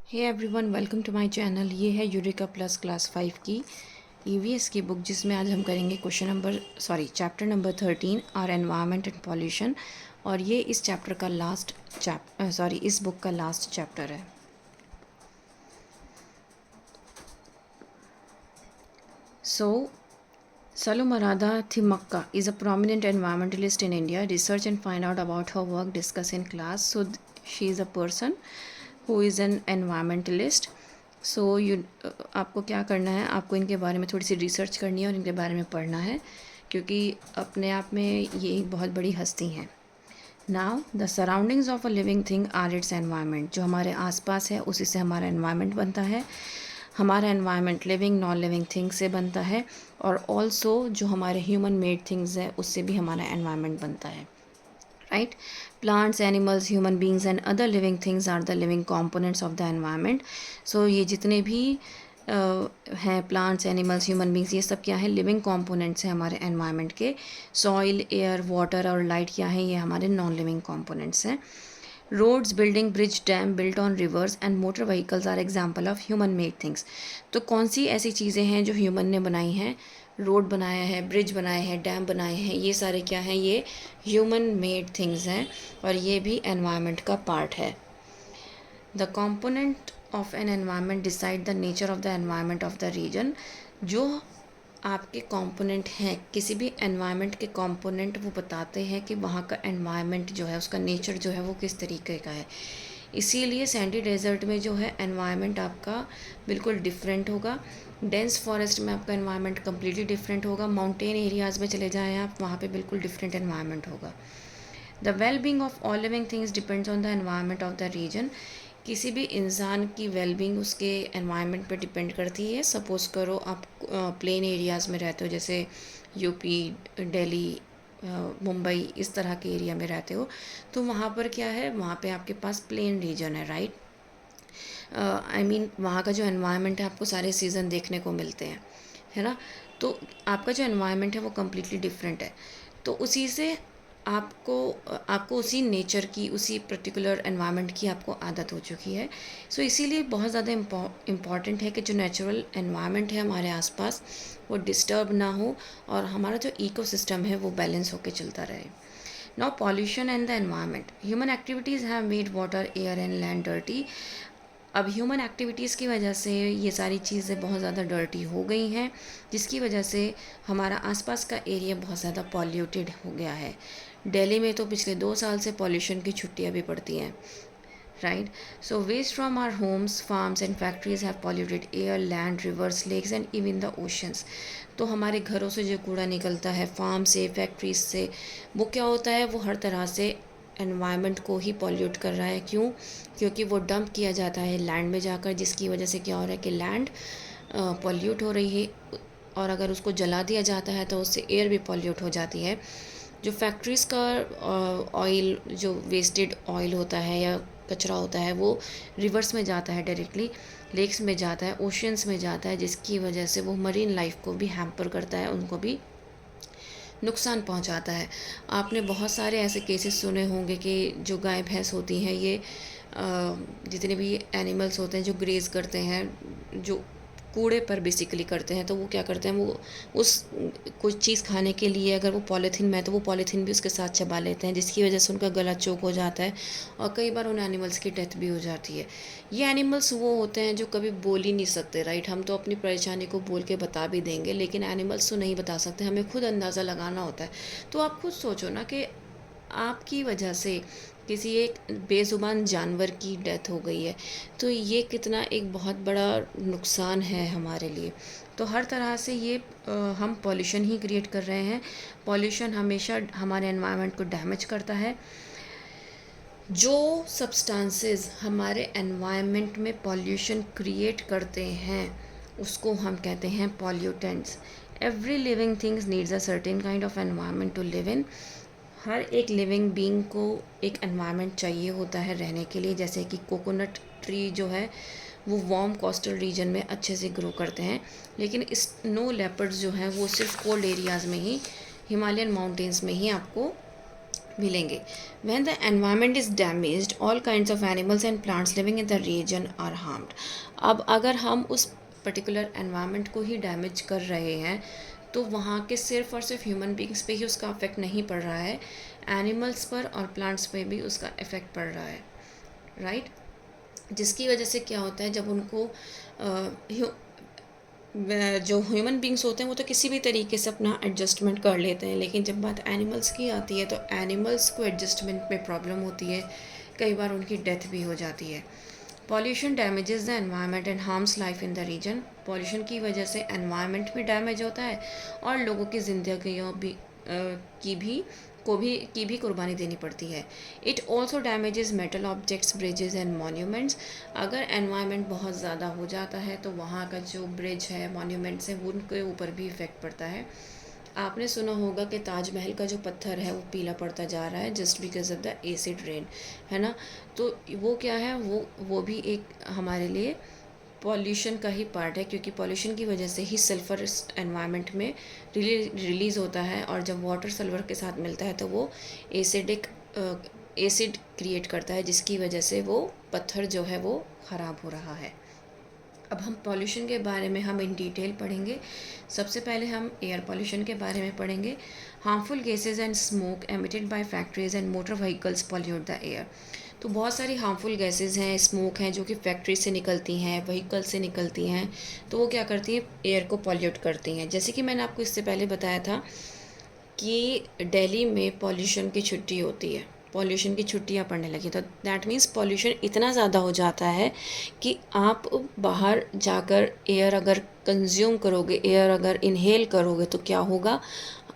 Hey everyone, welcome to my channel. ये है Eureka plus class 5 की ईवीएस की बुक, जिसमें आज हम करेंगे chapter number 13 our environment and pollution. और ये इस चैप्टर का इस बुक का लास्ट चैप्टर है। सो Salomorada Thimmakka is a prominent environmentalist in India. Research and find out about her work, discuss in class. She is a person who is an environmentalist. आपको क्या करना है, आपको इनके बारे में थोड़ी सी रिसर्च करनी है और इनके बारे में पढ़ना है, क्योंकि अपने आप में ये एक बहुत बड़ी हस्ती हैं। Now the surroundings of a living thing are its environment. जो हमारे आसपास है उसी से हमारा एनवायरनमेंट बनता है। हमारा environment living non living things से बनता है, और ऑल्सो जो हमारे ह्यूमन मेड थिंग्स है उससे भी हमारा एनवायरनमेंट बनता है, right. Plants, animals, human beings and other living things are the living components of the environment. So ये जितने भी हैं प्लांट्स, एनिमल्स, ह्यूमन बींग्स, ये सब क्या है, लिविंग कॉम्पोनेंट्स हैं हमारे एनवायरनमेंट के। सॉइल, एयर, वाटर और लाइट क्या है, ये हमारे नॉन लिविंग कॉम्पोनेंट्स हैं। Roads, building, bridge, dam built on rivers and motor vehicles are example of human made things. तो कौन सी ऐसी चीज़ें हैं जो ह्यूमन ने बनाई हैं? रोड बनाया है, ब्रिज बनाए हैं, डैम बनाए हैं, ये सारे क्या हैं, ये ह्यूमन मेड थिंग्स हैं, और ये भी एनवायरनमेंट का पार्ट है। The component of an environment decide the nature of the environment of the region. जो आपके कंपोनेंट हैं, किसी भी एनवायरनमेंट के कंपोनेंट वो बताते हैं कि वहाँ का एनवायरनमेंट जो है, उसका नेचर जो है वो किस तरीके का है। इसीलिए सैंडी डेजर्ट में जो है एनवायरनमेंट आपका बिल्कुल डिफरेंट होगा। डेंस फॉरेस्ट में आपका एनवायरनमेंट कम्प्लीटली डिफरेंट होगा। माउंटेन एरियाज़ में चले जाएँ आप, वहाँ पे बिल्कुल डिफरेंट एनवायरनमेंट होगा। The well being of all living things depends on the environment of the region. किसी भी इंसान की वेलबींग उसके एनवायरनमेंट पे डिपेंड करती है। सपोज़ करो आप प्लेन एरियाज़ में रहते हो, जैसे यूपी, दिल्ली, मुंबई, इस तरह के एरिया में रहते हो, तो वहाँ पर क्या है, वहाँ पे आपके पास प्लेन रीजन है, राइट। वहाँ का जो एनवायरनमेंट है, आपको सारे सीज़न देखने को मिलते हैं, है ना। तो आपका जो एनवायरनमेंट है वो कम्प्लीटली डिफरेंट है। तो उसी से आपको आपको उसी नेचर की, उसी पर्टिकुलर एनवायरनमेंट की आपको आदत हो चुकी है। सो इसीलिए बहुत ज़्यादा इम्पॉर्टेंट है कि जो नेचुरल एनवायरनमेंट है हमारे आसपास वो डिस्टर्ब ना हो, और हमारा जो इकोसिस्टम है वो बैलेंस होकर चलता रहे। Now pollution and the environment. Human activities have made water, air and land dirty. अब ह्यूमन एक्टिविटीज़ की वजह से ये सारी चीज़ें बहुत ज़्यादा डर्टी हो गई हैं, जिसकी वजह से हमारा आसपास का एरिया बहुत ज़्यादा पॉल्यूटेड हो गया है। दिल्ली में तो पिछले 2 साल से पॉल्यूशन की छुट्टियाँ भी पड़ती हैं, right. So waste from our homes, farms and factories have polluted air, land, rivers, lakes and even the oceans. तो हमारे घरों से जो कूड़ा निकलता है, फार्म से, फैक्ट्रीज से, वो क्या होता है, वो हर तरह से एनवायरनमेंट को ही पॉल्यूट कर रहा है। क्यों? क्योंकि वो डंप किया जाता है लैंड में जाकर, जिसकी वजह से क्या हो रहा है कि लैंड पॉल्यूट हो रही है, और अगर उसको जला दिया जाता है तो उससे एयर भी पॉल्यूट हो जाती है। जो फैक्ट्रीज़ का ऑयल, जो वेस्टेड ऑयल होता है या कचरा होता है, वो रिवर्स में जाता है, डायरेक्टली लेक्स में जाता है, ओशंस में जाता है, जिसकी वजह से वो मरीन लाइफ को भी हैम्पर करता है, उनको भी नुकसान पहुंचाता है। आपने बहुत सारे ऐसे केसेस सुने होंगे कि जो गाय भैंस होती हैं, ये जितने भी एनिमल्स होते हैं जो ग्रेज़ करते हैं, जो कूड़े पर बेसिकली करते हैं, तो वो क्या करते हैं, वो उस कुछ चीज़ खाने के लिए अगर वो पॉलीथीन में है तो वो पॉलीथीन भी उसके साथ चबा लेते हैं, जिसकी वजह से उनका गला चोक हो जाता है, और कई बार उन एनिमल्स की डेथ भी हो जाती है। ये एनिमल्स वो होते हैं जो कभी बोल ही नहीं सकते, राइट। हम तो अपनी परेशानी को बोल के बता भी देंगे, लेकिन एनिमल्स तो नहीं बता सकते, हमें खुद अंदाज़ा लगाना होता है। तो आप खुद सोचो ना कि आपकी वजह से किसी एक बेज़ुबान जानवर की डेथ हो गई है, तो ये कितना एक बहुत बड़ा नुकसान है हमारे लिए। तो हर तरह से ये हम पॉल्यूशन ही क्रिएट कर रहे हैं। पॉल्यूशन हमेशा हमारे एनवायरनमेंट को डैमेज करता है। जो सब्सटेंसेस हमारे एनवायरनमेंट में पॉल्यूशन क्रिएट करते हैं उसको हम कहते हैं pollutants. Every living things needs a certain kind of environment to live in. हर एक लिविंग बीइंग को एक एनवायरनमेंट चाहिए होता है रहने के लिए। जैसे कि कोकोनट ट्री जो है वो वार्म कोस्टल रीजन में अच्छे से ग्रो करते हैं, लेकिन स्नो लेपर्ड्स जो हैं वो सिर्फ कोल्ड एरियाज़ में ही, हिमालयन माउंटेन्स में ही आपको मिलेंगे। When the environment is damaged all kinds of animals and plants living in the region are harmed. अब अगर हम उस पर्टिकुलर एनवायरनमेंट को ही डैमेज कर रहे हैं तो वहाँ के सिर्फ और सिर्फ ह्यूमन बींग्स पे ही उसका इफेक्ट नहीं पड़ रहा है, एनिमल्स पर और प्लांट्स पे भी उसका इफेक्ट पड़ रहा है, राइट। जिसकी वजह से क्या होता है, जब उनको जो ह्यूमन बींग्स होते हैं वो तो किसी भी तरीके से अपना एडजस्टमेंट कर लेते हैं, लेकिन जब बात एनिमल्स की आती है तो एनिमल्स को एडजस्टमेंट में प्रॉब्लम होती है, कई बार उनकी डेथ भी हो जाती है। Pollution damages the environment and harms life in the region. Pollution की वजह से एनवायरनमेंट भी डैमेज होता है और लोगों की ज़िंदगियों भी की भी कुर्बानी देनी पड़ती है। It also damages metal objects, bridges and monuments. अगर एनवायरनमेंट बहुत ज़्यादा हो जाता है तो वहाँ का जो ब्रिज है, मॉन्यूमेंट्स हैं, उनके ऊपर भी इफ़ेक्ट पड़ता है। आपने सुना होगा कि ताजमहल का जो पत्थर है वो पीला पड़ता जा रहा है just because of the acid rain, है ना। तो वो क्या है, वो भी एक हमारे लिए पॉल्यूशन का ही पार्ट है, क्योंकि पॉल्यूशन की वजह से ही सल्फ़र इस एनवायरनमेंट में रिलीज़ होता है, और जब वाटर सल्फ़र के साथ मिलता है तो वो एसिड क्रिएट करता है, जिसकी वजह से वो पत्थर जो है वो ख़राब हो रहा है। अब हम पॉल्यूशन के बारे में हम इन डिटेल पढ़ेंगे। सबसे पहले हम एयर पॉल्यूशन के बारे में पढ़ेंगे। Harmful gases and smoke emitted by factories and motor vehicles pollute the air. तो बहुत सारी हार्मफुल गैसेज हैं, स्मोक हैं, जो कि फैक्ट्री से निकलती हैं, व्हीकल से निकलती हैं, तो वो क्या करती हैं, एयर को पॉल्यूट करती हैं। जैसे कि मैंने आपको इससे पहले बताया था कि दिल्ली में पॉल्यूशन की छुट्टी होती है, पॉल्यूशन की छुट्टियाँ पड़ने लगी, तो दैट मीन्स पॉल्यूशन इतना ज़्यादा हो जाता है कि आप बाहर जाकर एयर अगर कंज्यूम करोगे, एयर अगर इनहेल करोगे तो क्या होगा,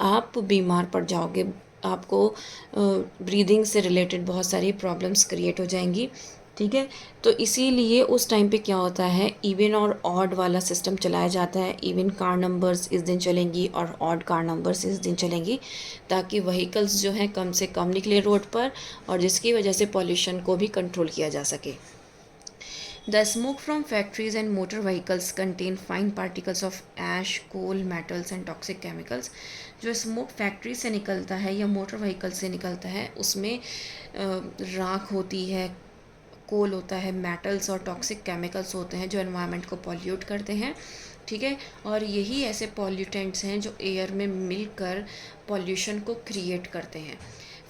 आप बीमार पड़ जाओगे, आपको ब्रीदिंग से रिलेटेड बहुत सारी प्रॉब्लम्स क्रिएट हो जाएंगी, ठीक है। तो इसीलिए उस टाइम पे क्या होता है, इवन और ऑड वाला सिस्टम चलाया जाता है। इवन कार नंबर्स इस दिन चलेंगी और ऑड कार नंबर्स इस दिन चलेंगी, ताकि व्हीकल्स जो हैं कम से कम निकले रोड पर, और जिसकी वजह से पॉल्यूशन को भी कंट्रोल किया जा सके। The smoke from factories and motor vehicles contain fine particles of ash, coal, metals and toxic chemicals। जो स्मोक फैक्ट्री से निकलता है या मोटर व्हीकल से निकलता है उसमें राख होती है, कोल होता है, मेटल्स और टॉक्सिक केमिकल्स होते हैं जो एनवायरनमेंट को पॉल्यूट करते हैं, ठीक है। और यही ऐसे पॉल्यूटेंट्स हैं जो एयर में मिलकर पॉल्यूशन को क्रिएट करते हैं।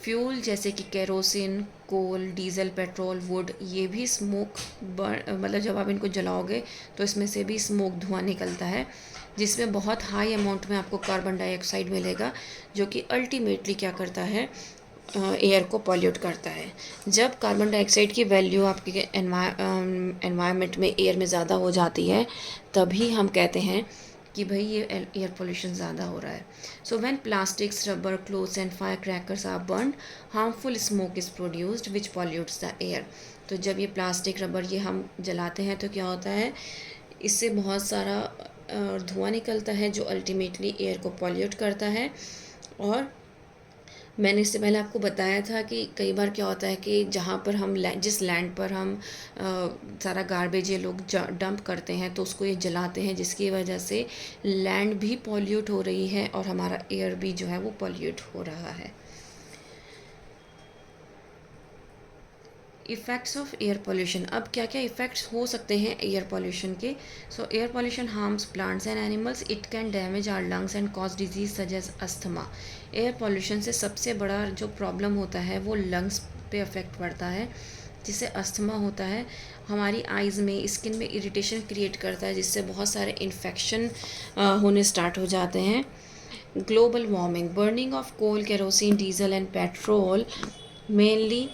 फ्यूल जैसे कि kerosene, coal, diesel, petrol, wood, ये भी स्मोक मतलब जब आप इनको जलाओगे तो इसमें से भी स्मोक धुआं निकलता है, जिसमें बहुत हाई अमाउंट में आपको कार्बन डाइऑक्साइड मिलेगा, जो कि अल्टीमेटली क्या करता है, एयर को पॉल्यूट करता है। जब कार्बन डाइऑक्साइड की वैल्यू आपके एनवायरनमेंट में, एयर में ज़्यादा हो जाती है, तभी हम कहते हैं कि भाई ये एयर पोल्यूशन ज़्यादा हो रहा है। So when plastics, rubber, clothes and fire crackers are burn, harmful smoke is produced which pollutes the air. तो जब ये प्लास्टिक, रबर ये हम जलाते हैं तो क्या होता है, इससे बहुत सारा धुआं निकलता है जो अल्टीमेटली एयर को पॉल्यूट करता है। और मैंने इससे पहले आपको बताया था कि कई बार क्या होता है कि जहाँ पर हम जिस लैंड पर हम सारा गार्बेज ये लोग डंप करते हैं तो उसको ये जलाते हैं, जिसकी वजह से लैंड भी पॉल्यूट हो रही है और हमारा एयर भी जो है वो पॉल्यूट हो रहा है। Effects of air pollution. अब क्या क्या इफ़ेक्ट्स हो सकते हैं एयर पोल्यूशन के। So air pollution harms plants and animals, it can damage our lungs and cause disease such as asthma. Air pollution से सबसे बड़ा जो प्रॉब्लम होता है वो लंग्स पे अफेक्ट पड़ता है, जिससे अस्थमा होता है। हमारी आइज़ में, स्किन में इरिटेशन क्रिएट करता है, जिससे बहुत सारे इन्फेक्शन होने स्टार्ट हो जाते हैं। Global warming, burning of coal, kerosene, diesel and petrol mainly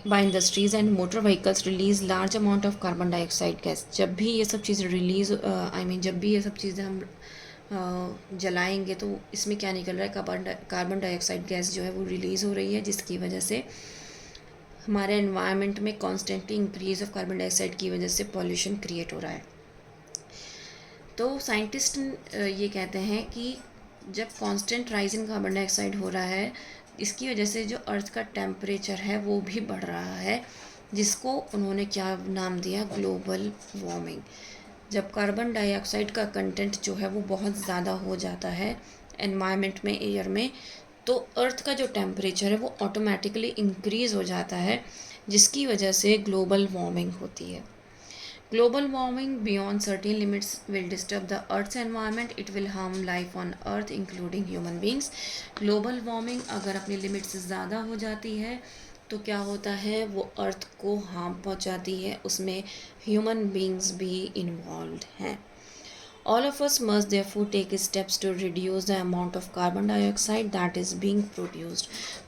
by industries and motor vehicles release large amount of carbon dioxide gas। जब भी ये सब चीज़ें रिलीज़ जब भी ये सब चीज़ें हम जलाएंगे तो इसमें क्या निकल रहा है, कार्बन डाइऑक्साइड गैस जो है वो रिलीज़ हो रही है, जिसकी वजह से हमारे एनवायरनमेंट में constantly increase of carbon dioxide की वजह से पॉल्यूशन क्रिएट हो रहा है। तो साइंटिस्ट ये कहते हैं कि जब constant rise in carbon dioxide हो रहा है, इसकी वजह से जो अर्थ का टेम्परेचर है वो भी बढ़ रहा है, जिसको उन्होंने क्या नाम दिया, ग्लोबल वार्मिंग। जब कार्बन डाइऑक्साइड का कंटेंट जो है वो बहुत ज़्यादा हो जाता है एनवायरनमेंट में, एयर में, तो अर्थ का जो टेम्परेचर है वो ऑटोमेटिकली इंक्रीज़ हो जाता है, जिसकी वजह से ग्लोबल वार्मिंग होती है। Global warming beyond certain limits will disturb the Earth's environment. It will harm life on Earth, including human beings. Global warming अगर अपनी लिमिट से ज़्यादा हो जाती है तो क्या होता है, वो अर्थ को हार्म पहुंचाती है, उसमें ह्यूमन बींग्स भी इन्वॉल्व हैं। All of us must therefore take steps to reduce the amount of carbon dioxide that is being produced.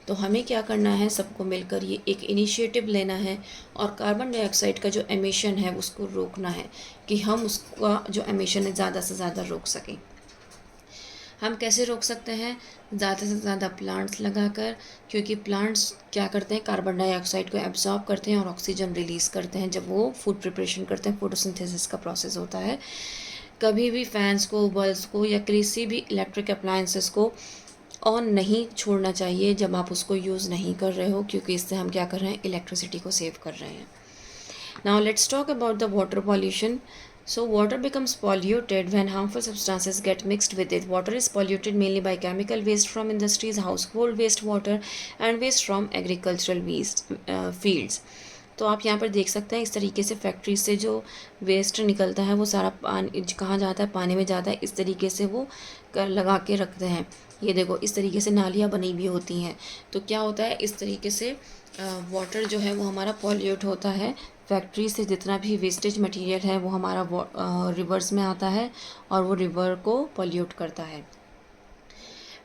तो हमें क्या करना है, सबको मिलकर ये एक इनिशिएटिव लेना है और कार्बन डाइऑक्साइड का जो एमिशन है उसको रोकना है, कि हम उसका जो एमिशन है ज़्यादा से ज़्यादा रोक सकें। हम कैसे रोक सकते हैं, ज़्यादा से ज़्यादा प्लांट्स लगाकर, क्योंकि प्लांट्स क्या करते हैं, कार्बन डाइऑक्साइड को एब्जॉर्ब करते हैं और ऑक्सीजन रिलीज़ करते हैं जब वो फूड प्रिपरेशन करते हैं, फोटोसिंथेसिस का प्रोसेस होता है। कभी भी फैंस को, बल्ब्स को या किसी भी इलेक्ट्रिक अप्लायंसेस को ऑन नहीं छोड़ना चाहिए जब आप उसको यूज़ नहीं कर रहे हो, क्योंकि इससे हम क्या कर रहे हैं, इलेक्ट्रिसिटी को सेव कर रहे हैं। Now let's talk about the water pollution. So water becomes polluted when harmful substances get mixed with it. Water is polluted mainly by chemical waste from industries, household wastewater and waste from agricultural fields. तो आप यहाँ पर देख सकते हैं इस तरीके से फैक्ट्री से जो वेस्ट निकलता है वो सारा पानी कहाँ जाता है, पानी में जाता है। इस तरीके से वो लगा के रखते हैं। ये देखो इस तरीके से नालियाँ बनी हुई होती हैं। तो क्या होता है, इस तरीके से वाटर जो है वो हमारा पॉल्यूट होता है। फैक्ट्री से जितना भी वेस्टेज मटेरियल है वो हमारा रिवर्स में आता है और वो रिवर को पॉल्यूट करता है।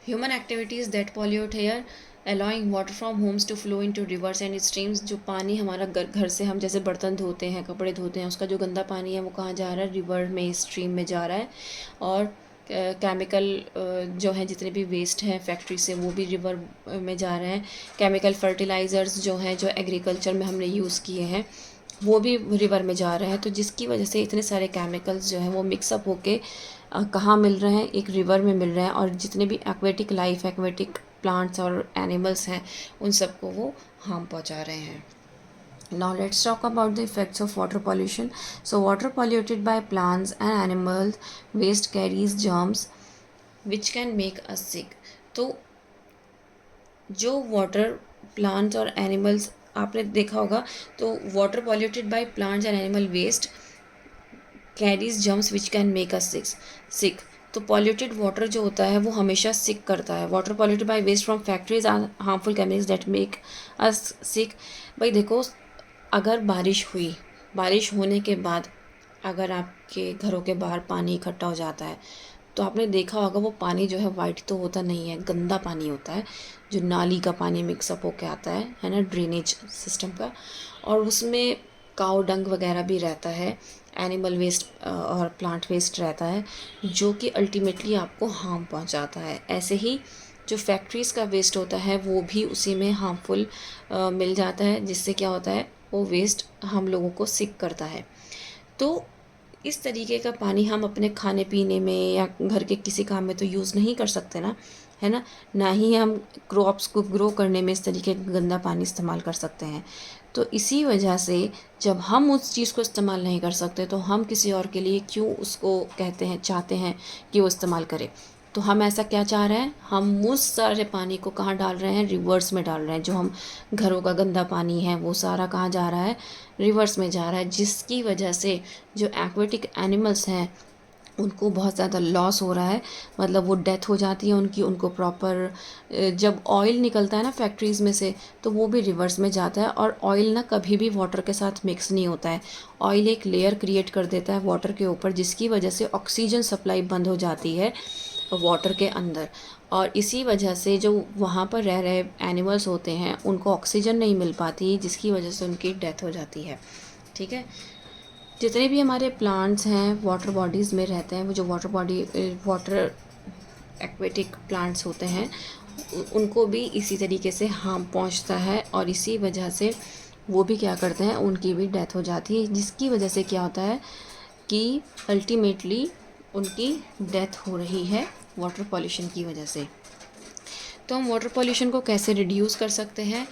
Human activities that pollute here allowing water from homes to flow into rivers and streams. जो पानी हमारा घर से हम जैसे बर्तन धोते हैं, कपड़े धोते हैं, उसका जो गंदा पानी है वो कहाँ जा रहा है, रिवर में, स्ट्रीम में जा रहा है। और केमिकल जो है जितने भी वेस्ट हैं फैक्ट्री से वो भी रिवर में जा रहे हैं। केमिकल फर्टिलाइज़र्स जो हैं जो एग्रीकल्चर में हमने यूज़ किए हैं वो भी रिवर में जा रहे हैं। तो जिसकी वजह से इतने सारे केमिकल्स जो हैं वो मिक्सअप होके कहाँ मिल रहे हैं, एक रिवर में मिल रहे हैं। और जितने भी एक्वेटिक प्लांट्स और एनिमल्स हैं उन सबको वो हार्म पहुंचा रहे हैं। Now let's talk about the effects of water pollution. So water polluted by plants and animals waste carries germs which can make us sick. तो जो वाटर प्लांट्स और एनिमल्स आपने देखा होगा, तो water polluted by plants and animal waste carries germs which can make us sick. तो polluted water जो होता है वो हमेशा सिक करता है. Water polluted by waste from factories are harmful chemicals that make us sick. भाई देखो, अगर बारिश होने के बाद अगर आपके घरों के बाहर पानी इकट्ठा हो जाता है तो आपने देखा होगा वो पानी जो है वाइट तो होता नहीं है, गंदा पानी होता है, जो नाली का पानी मिक्सअप होके आता है ना, ड्रेनेज सिस्टम का. और उसमें काऊ डंग वगैरह भी रहता है, एनिमल वेस्ट और प्लांट वेस्ट रहता है, जो कि अल्टीमेटली आपको हार्म पहुंचाता है. ऐसे ही जो फैक्ट्रीज़ का वेस्ट होता है वो भी उसी में हार्मफुल मिल जाता है, जिससे क्या होता है वो वेस्ट हम लोगों को सिक करता है. तो इस तरीके का पानी हम अपने खाने पीने में या घर के किसी काम में तो यूज़ नहीं कर सकते ना, है ना ही हम क्रॉप्स को ग्रो करने में इस तरीके का गंदा पानी इस्तेमाल कर सकते हैं. तो इसी वजह से जब हम उस चीज़ को इस्तेमाल नहीं कर सकते तो हम किसी और के लिए क्यों उसको चाहते हैं कि वो इस्तेमाल करे. तो हम ऐसा क्या चाह रहे हैं, हम उस सारे पानी को कहाँ डाल रहे हैं, रिवर्स में डाल रहे हैं. जो हम घरों का गंदा पानी है वो सारा कहाँ जा रहा है, रिवर्स में जा रहा है, जिसकी वजह से जो एक्वेटिक एनिमल्स हैं उनको बहुत ज़्यादा लॉस हो रहा है. मतलब वो डेथ हो जाती है उनको प्रॉपर. जब ऑयल निकलता है ना फैक्ट्रीज़ में से तो वो भी रिवर्स में जाता है. और ऑयल ना कभी भी वाटर के साथ मिक्स नहीं होता है. ऑयल एक लेयर क्रिएट कर देता है वाटर के ऊपर, जिसकी वजह से ऑक्सीजन सप्लाई बंद हो जाती है वाटर के अंदर. और इसी वजह से जो वहाँ पर रह रहे एनिमल्स होते हैं उनको ऑक्सीजन नहीं मिल पाती, जिसकी वजह से उनकी डेथ हो जाती है. ठीक है, जितने भी हमारे प्लांट्स हैं वाटर बॉडीज़ में रहते हैं, वो जो वाटर एक्वेटिक प्लांट्स होते हैं उनको भी इसी तरीके से हार्म पहुंचता है. और इसी वजह से वो भी क्या करते हैं, उनकी भी डेथ हो जाती है, जिसकी वजह से क्या होता है कि अल्टीमेटली उनकी डेथ हो रही है वाटर पॉल्यूशन की वजह से. तो हम वाटर पॉल्यूशन को कैसे रिड्यूस कर सकते हैं,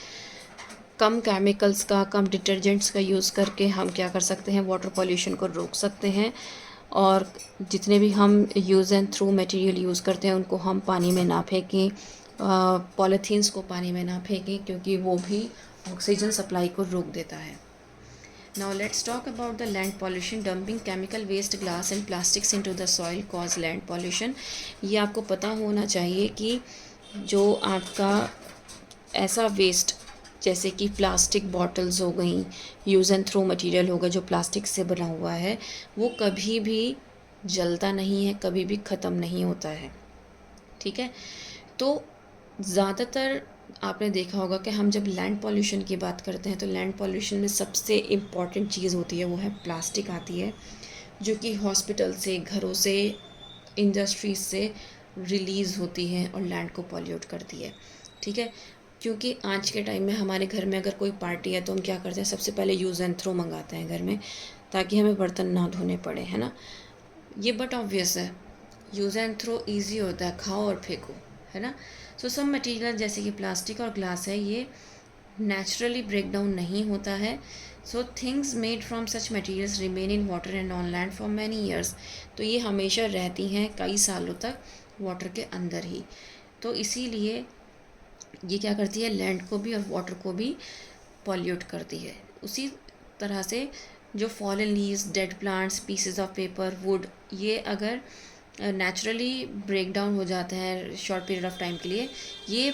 कम केमिकल्स का, कम डिटर्जेंट्स का यूज़ करके हम क्या कर सकते हैं, वाटर पॉल्यूशन को रोक सकते हैं. और जितने भी हम use and through material use करते हैं उनको हम पानी में ना फेंकें. पॉलीथीन्स को पानी में ना फेंकें, क्योंकि वो भी ऑक्सीजन सप्लाई को रोक देता है। Now let's talk about the land pollution. Dumping chemical waste, glass and plastics into the soil cause land pollution. ये आपको पता होना चाहिए कि जो आपका ऐसा वेस्ट जैसे कि प्लास्टिक बॉटल्स हो गई, यूज़ एंड थ्रो मटेरियल होगा जो प्लास्टिक से बना हुआ है, वो कभी भी जलता नहीं है, कभी भी ख़त्म नहीं होता है। ठीक है, तो ज़्यादातर आपने देखा होगा कि हम जब लैंड पॉल्यूशन की बात करते हैं तो लैंड पॉल्यूशन में सबसे इम्पॉर्टेंट चीज़ होती है वो है प्लास्टिक आती है, जो कि हॉस्पिटल से, घरों से, इंडस्ट्रीज से रिलीज़ होती है और लैंड को पॉल्यूट करती है। ठीक है, क्योंकि आज के टाइम में हमारे घर में अगर कोई पार्टी है तो हम क्या करते हैं, सबसे पहले यूज़ एंड थ्रो मंगाते हैं घर में, ताकि हमें बर्तन ना धोने पड़े, है ना। ये बट ऑब्वियस है, यूज़ एंड थ्रो ईजी होता है, खाओ और फेंको, है ना। सो सम मटीरियल जैसे कि प्लास्टिक और ग्लास है, ये नेचुरली ब्रेक डाउन नहीं होता है। So things made from such materials remain in water and on land for many years. तो ये हमेशा रहती हैं कई सालों तक वाटर के अंदर ही। तो इसीलिए ये क्या करती है, लैंड को भी और वाटर को भी पॉल्यूट करती है। उसी तरह से जो fallen leaves, dead plants, pieces of paper, would, ये अगर नेचुरली ब्रेक डाउन हो जाते हैं शॉर्ट पीरियड ऑफ टाइम के लिए, ये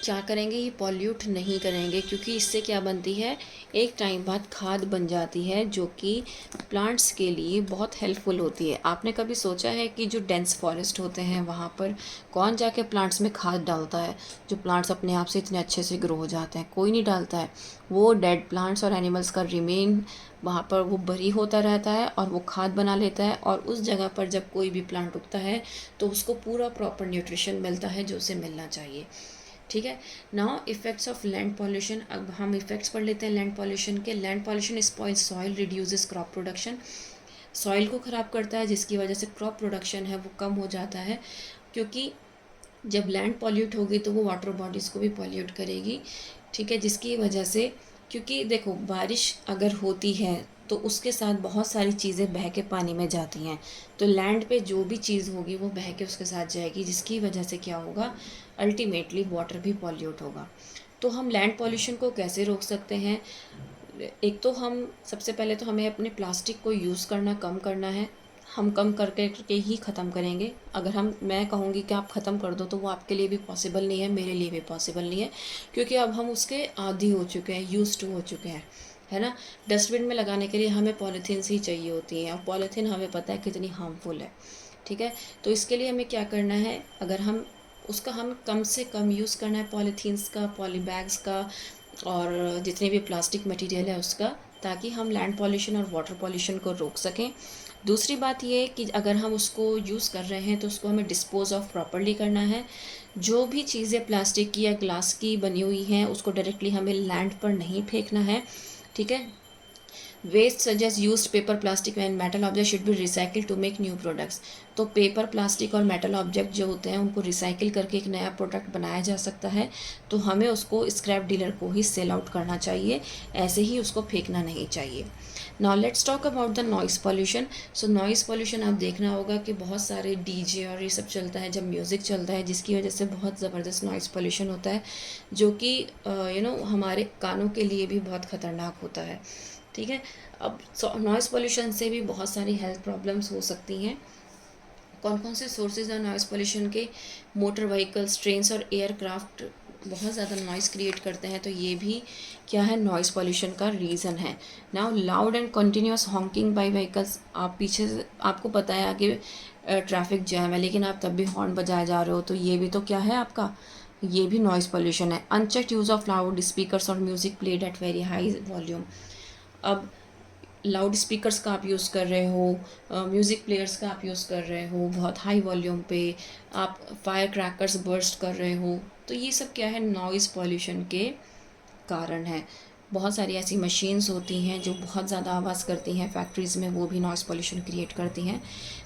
क्या करेंगे, ये पॉल्यूट नहीं करेंगे, क्योंकि इससे क्या बनती है, एक टाइम बाद खाद बन जाती है, जो कि प्लांट्स के लिए बहुत हेल्पफुल होती है। आपने कभी सोचा है कि जो डेंस फॉरेस्ट होते हैं वहाँ पर कौन जाके प्लांट्स में खाद डालता है, जो प्लांट्स अपने आप से इतने अच्छे से ग्रो हो जाते हैं? कोई नहीं डालता है। वो डेड प्लांट्स और एनिमल्स का रिमेन वहाँ पर वो बरी होता रहता है और वो खाद बना लेता है, और उस जगह पर जब कोई भी प्लांट उगता है तो उसको पूरा प्रॉपर न्यूट्रिशन मिलता है जो उसे मिलना चाहिए। ठीक है, now effects of land pollution. अब हम इफ़ेक्ट्स पढ़ लेते हैं लैंड पॉल्यूशन के। Land pollution spoils soil, reduces crop production. Soil को ख़राब करता है, जिसकी वजह से क्रॉप प्रोडक्शन है वो कम हो जाता है, क्योंकि जब लैंड पॉल्यूट होगी तो वो वाटर बॉडीज़ को भी पॉल्यूट करेगी। ठीक है, जिसकी वजह से, क्योंकि देखो बारिश अगर होती है तो उसके साथ बहुत सारी चीज़ें बह के पानी में जाती हैं, तो लैंड पे जो भी चीज़ होगी वो बह के उसके साथ जाएगी, जिसकी वजह से क्या होगा, अल्टीमेटली वाटर भी पॉल्यूट होगा। तो हम लैंड पॉल्यूशन को कैसे रोक सकते हैं? एक तो हम सबसे पहले तो हमें अपने प्लास्टिक को यूज़ करना कम करना है। हम कम करके ही ख़त्म करेंगे। अगर मैं कहूँगी कि आप ख़त्म कर दो तो वो आपके लिए भी पॉसिबल नहीं है, मेरे लिए भी पॉसिबल नहीं है, क्योंकि अब हम उसके आदी हो चुके हैं, यूज़ टू हो चुके हैं, है ना। डस्टबिन में लगाने के लिए हमें पॉलीथीन्स ही चाहिए होती हैं, और पॉलीथीन हमें पता है कितनी हार्मफुल है। ठीक है, तो इसके लिए हमें क्या करना है, अगर हम उसका हम कम से कम यूज़ करना है, पॉलीथीन्स का, पॉली बैग्स का, और जितने भी प्लास्टिक मटेरियल है उसका, ताकि हम लैंड पॉल्यूशन और वाटर पॉल्यूशन को रोक सकें। दूसरी बात ये कि अगर हम उसको यूज़ कर रहे हैं तो उसको हमें डिस्पोज ऑफ प्रॉपर्ली करना है। जो भी चीज़ें प्लास्टिक की या ग्लास की बनी हुई हैं उसको डायरेक्टली हमें लैंड पर नहीं फेंकना है। ठीक है, waste such as used paper, plastic and metal object should be recycle to make new products. तो पेपर, प्लास्टिक और मेटल ऑब्जेक्ट जो होते हैं उनको रिसाइकिल करके एक नया प्रोडक्ट बनाया जा सकता है, तो हमें उसको स्क्रैप डीलर को ही सेल आउट करना चाहिए, ऐसे ही उसको फेंकना नहीं चाहिए। Now let's talk about the noise pollution. So noise pollution आप देखना होगा कि बहुत सारे डीजे और ये सब चलता है जब म्यूज़िक चलता है, जिसकी वजह से बहुत ज़बरदस्त नॉइज़ पॉल्यूशन होता है, जो कि हमारे कानों के लिए भी बहुत ख़तरनाक होता है। ठीक है, अब नॉइज़ पॉल्यूशन से भी बहुत सारी हेल्थ प्रॉब्लम्स हो सकती हैं। कौन कौन से सोर्सेज हैं नॉइज़ पॉल्यूशन के? मोटर व्हीकल्स, ट्रेन्स और एयरक्राफ्ट बहुत ज़्यादा नॉइज़ क्रिएट करते हैं, तो ये भी क्या है, नॉइज़ पॉल्यूशन का रीज़न है। Now loud and continuous honking by vehicles. आप पीछे से, आपको पता है कि ट्रैफिक जैम है लेकिन आप तब भी हॉर्न बजाए जा रहे हो, तो ये भी तो क्या है आपका, ये भी नॉइज़ पॉल्यूशन है। Unchecked use of loud speakers और music played at very high volume. अब लाउड स्पीकर्स का आप यूज़ कर रहे हो, म्यूज़िक प्लेयर्स का आप यूज़ कर रहे हो बहुत हाई वॉल्यूम पे, आप फायर क्रैकर्स बर्स्ट कर रहे हो, तो ये सब क्या है, नॉइज़ पॉल्यूशन के कारण है। बहुत सारी ऐसी मशीन्स होती हैं जो बहुत ज़्यादा आवाज़ करती हैं फैक्ट्रीज़ में, वो भी नॉइज़ पॉल्यूशन क्रिएट करती हैं।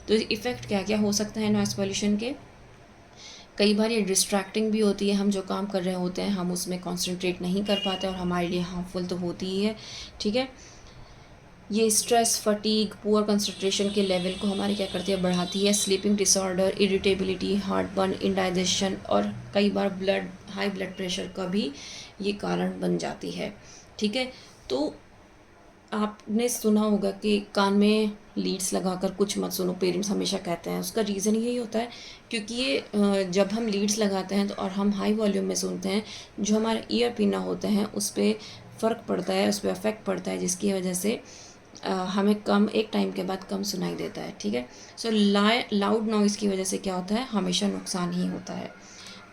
तो इफ़ेक्ट क्या क्या हो सकता है नॉइज़ पॉल्यूशन के? कई बार ये डिस्ट्रैक्टिंग भी होती है, हम जो काम कर रहे होते हैं हम उसमें कॉन्सेंट्रेट नहीं कर पाते और हमारे लिए हार्मफुल तो होती ही है। ठीक है, ये स्ट्रेस, फटीग, पुअर कंसंट्रेशन के लेवल को हमारे क्या करती है, बढ़ाती है। Sleeping disorder, irritability, heartburn, indigestion और कई बार हाई ब्लड प्रेशर का भी ये कारण बन जाती है। ठीक है, तो आपने सुना होगा कि कान में लीड्स लगाकर कुछ मत सुनो, पेरेंट्स हमेशा कहते हैं। उसका रीज़न यही होता है क्योंकि ये जब हम लीड्स लगाते हैं तो और हम हाई वॉल्यूम में सुनते हैं, जो हमारे ईयर पिना होते हैं उस पर फ़र्क पड़ता है, उस पर अफेक्ट पड़ता है, जिसकी वजह से हमें कम एक टाइम के बाद कम सुनाई देता है। ठीक है, सो लाउड नॉइज़ की वजह से क्या होता है, हमेशा नुकसान ही होता है।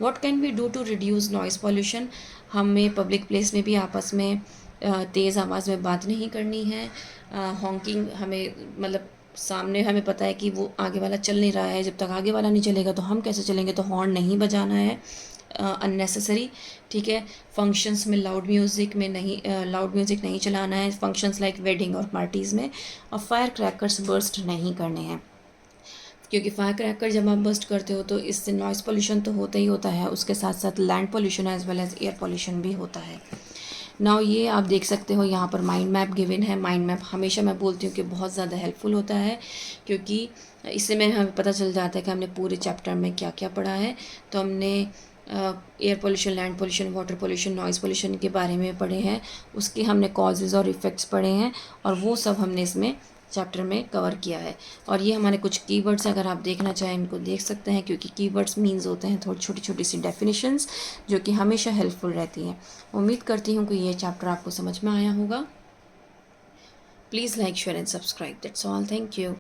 What can we do to reduce noise pollution? हमें पब्लिक प्लेस में भी आपस में तेज़ आवाज़ में बात नहीं करनी है। हॉकिंग हमें मतलब सामने हमें पता है कि वो आगे वाला चल नहीं रहा है, जब तक आगे वाला नहीं चलेगा तो हम कैसे चलेंगे, तो हॉर्न नहीं बजाना है अननेसेसरी। ठीक है, फंक्शंस में लाउड म्यूज़िक नहीं चलाना है, फंक्शंस लाइक वेडिंग और पार्टीज़ में। और फायर क्रैकर्स बर्स्ट नहीं करने हैं, क्योंकि फायर क्रैकर जब आप बर्स्ट करते हो तो इससे नॉइज़ पोल्यूशन तो होता ही होता है, उसके साथ साथ land pollution as well as air pollution भी होता है। नाउ ये आप देख सकते हो यहाँ पर माइंड मैप गिवन है। माइंड मैप हमेशा मैं बोलती हूँ कि बहुत ज़्यादा हेल्पफुल होता है, क्योंकि इससे में हमें पता चल जाता है कि हमने पूरे चैप्टर में क्या क्या पढ़ा है। तो हमने air pollution, land pollution, water pollution, noise pollution के बारे में पढ़े हैं, उसके हमने कॉजेज़ और इफ़ेक्ट्स पढ़े हैं, और वो सब हमने इसमें चैप्टर में कवर किया है। और ये हमारे कुछ कीवर्ड्स, अगर आप देखना चाहें इनको देख सकते हैं, क्योंकि कीवर्ड्स मीन्स होते हैं थोड़ी छोटी छोटी सी डेफिनेशंस जो कि हमेशा हेल्पफुल रहती हैं। उम्मीद करती हूँ कि ये चैप्टर आपको समझ में आया होगा। Please like, share and subscribe. That's all, thank you.